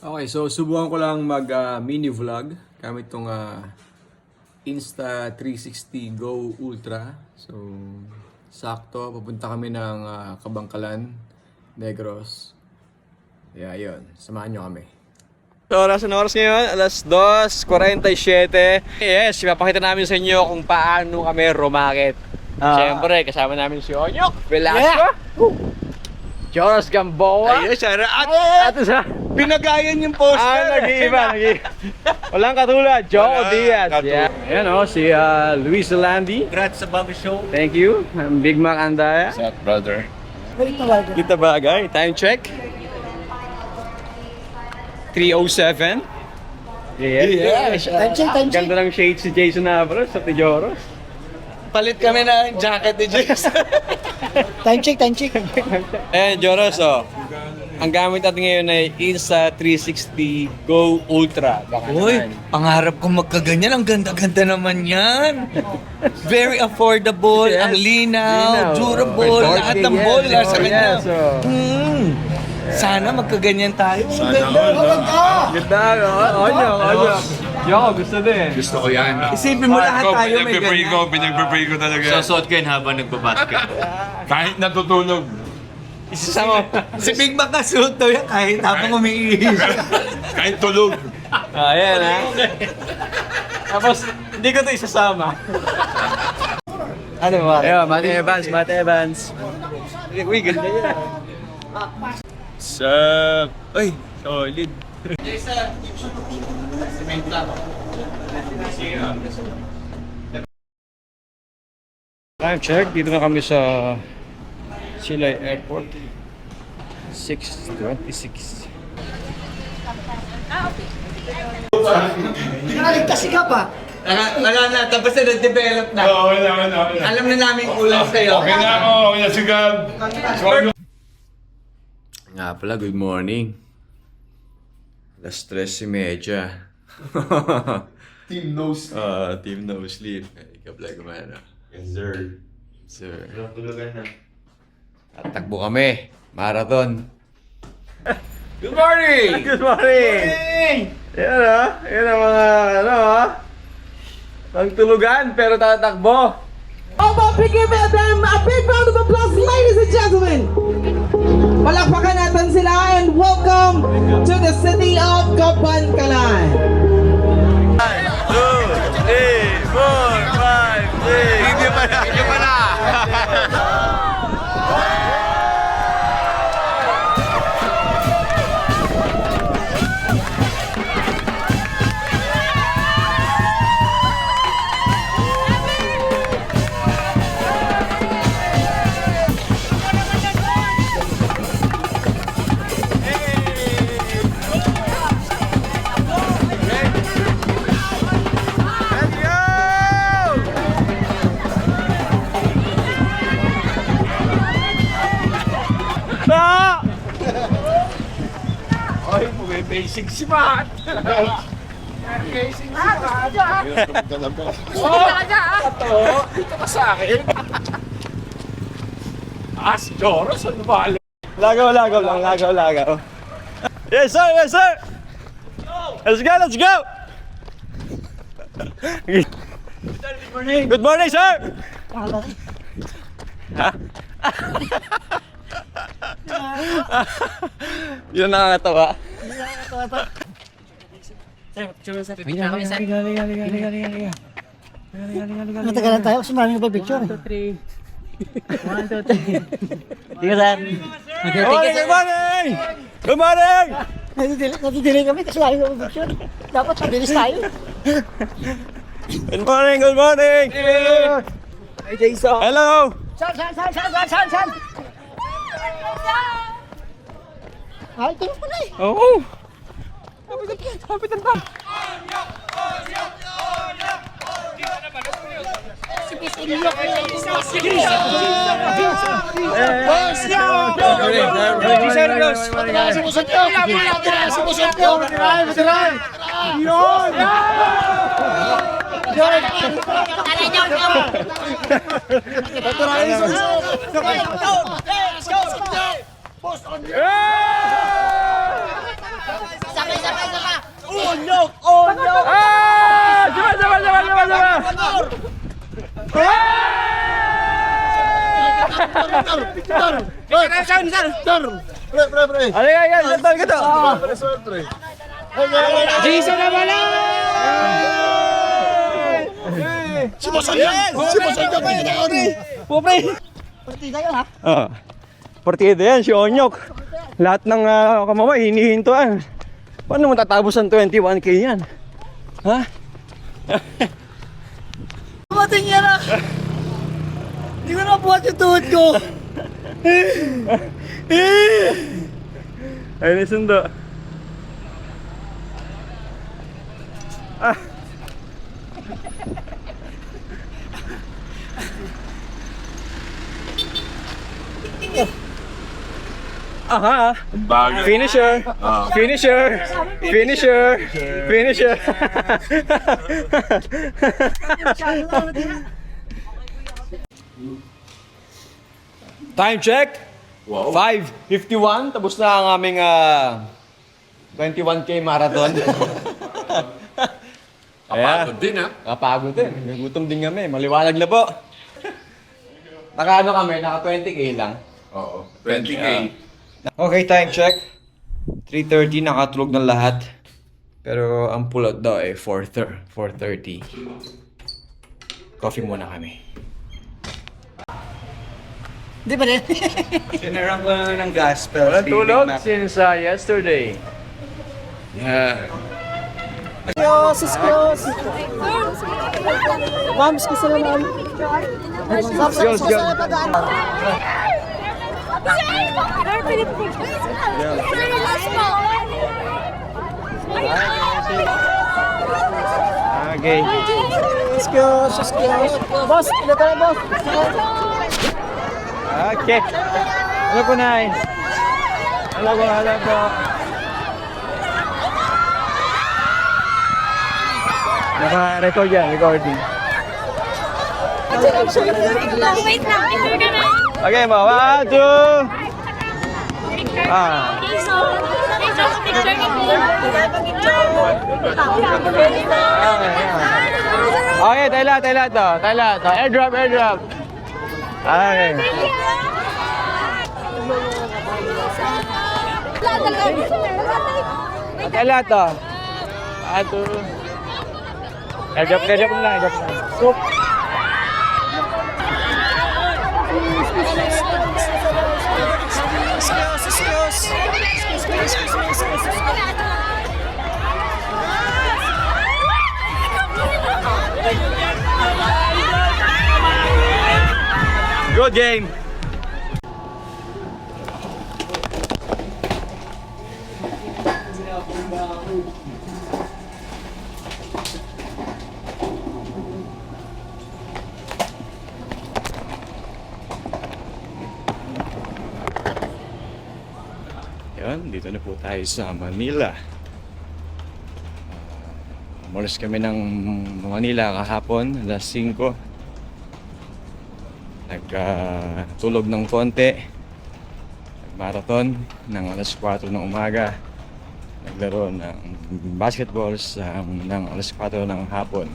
Okay, so subukan ko lang mag mini vlog gamit itong Insta360 Go Ultra. So sakto, papunta kami ng Kabangkalan, Negros. Yeah, yun. Samahan nyo kami. So, oras ngayon? Alas 2:47. Yes, ipapakita namin sa inyo kung paano kami rumakit. Siyempre, kasama namin si Onyok Velasco. Joros Gamboa. Ayun, Sarah. At pinagayan yung poster. Nag-iiba. Walang katulad. Joe Diaz. Yeah. Ayan si Luis Landi. Congrats sa Bobby Show. Thank you. I'm Big Mac Andaya. What's up, brother? Kita bagay. Time check. 3:07. Yes. Time check. Ganda ng shades si Jason Navras sa Joros. Palit kami ng jacket ni Jason. Time check. Ayan, Joros, ang gamit natin ngayon ay Insta360 Go Ultra. Baka Uy, naman. pangarap ko magkaganyan. Ang ganda-ganda naman yan. Very affordable, Yes. ang linaw, durable, Working, lahat ng yes. ball nasa kanya. Yes, Sana magkaganyan tayo. Sana Ganda, Onyo. Yo, gusto din. Gusto ko yan. Isipin mo lahat tayo may ganyan. Pinagpipray ko talaga. Susuot ko yun habang nagbabasket. Kahit natutulog. Isasama. Si Big Mac na suot daw yan kahit habang umiihis. Kahit tulog. Ayan, ha? Tapos, hindi ko ito isasama. Ano ba? Ayun, Mate Evans. Uy, ganda yan. Sup? Ay, solid. Time check, dito na kami sa Silay Airport. 6:26. Nakaligtas ka pa. Wala na, tapos na nag-develop na. Wala. Alam na namin kulang sa'yo. Okay na ako, okay na si Gab. Nga pala, good morning. Alas 3:30. Team knows. Team no sleep. Ikablay ko man. Yes, sir. Sir. Tulugan na. Tatakbo kami. Marathon. Good morning! Good morning! Yan ang mga pagtulugan pero tatakbo. How about we give them a big round of applause, ladies and gentlemen? Palakpakan natin sila and welcome to the city of Kabangkalan. 2, 3, 4, 5, 6. Hindi pa na. Ay, basic si Matt! Basic si Matt! Ito ka sa akin! Si Joros, ano ba? Lagaw lang. Yes sir! Let's go! Good morning, sir! Yun ang nakakatawa. Natagalan tayo kasi maraming nagpa-picture. 1, 2, 3. 1, 2, 3. Tingnan saan. Good morning! Natidelay kami kasi maraming nagpa-picture. Dapat mabilis tayo. Good morning! Hey, Jason. Hello! Saan? Ay, tulog ko na eh. Oo! Hapitan pa! Partida yan, si Onyok. Lahat ng kamamay, hinihintuan. Paano mo tatapos ang 21k yan? Ha? Mating yan ah! Hindi ko nabuhat yung tuhod ko! Ayun yung sundo. Aha! Finisher! Finisher! Finisher! Finisher! Time check! Wow. 5:51. Tapos na ang aming 21k marathon. Kapagod din Kapagod din. Nagutom din kami. Maliwanag na po. Naka kami? Naka 20k lang. Oo, 20k. Okay, time check. 3:30, nakatulog na lahat. Pero ang pulot daw ay 4:30. Coffee muna kami. Hindi pa rin. Sinarang ko na ng gospel. Walang tulog since yesterday. Yeah. Skills! Ma'am, skills na ma'am. Skills, skills. Okay. Skills! Boss, ito tayo boss. Okay. Hello po, Nay. Hello po, hello po. Naka-record yan, recording. Wait lang, picture ka na. Okay, mo. 1, 2. Picture ka Okay, tayo lahat to. Airdrop. Okay. Tayo lahat to. 1, 2. Airdrop mo lang, Scoop. Good game. Yan, dito na po tayo sa Manila. Umalis kami ng Manila kahapon, alas 5. Nagtulog ng konti. Nag-marathon ng alas 4 ng umaga. Naglaro ng basketball ng alas 4 ng hapon.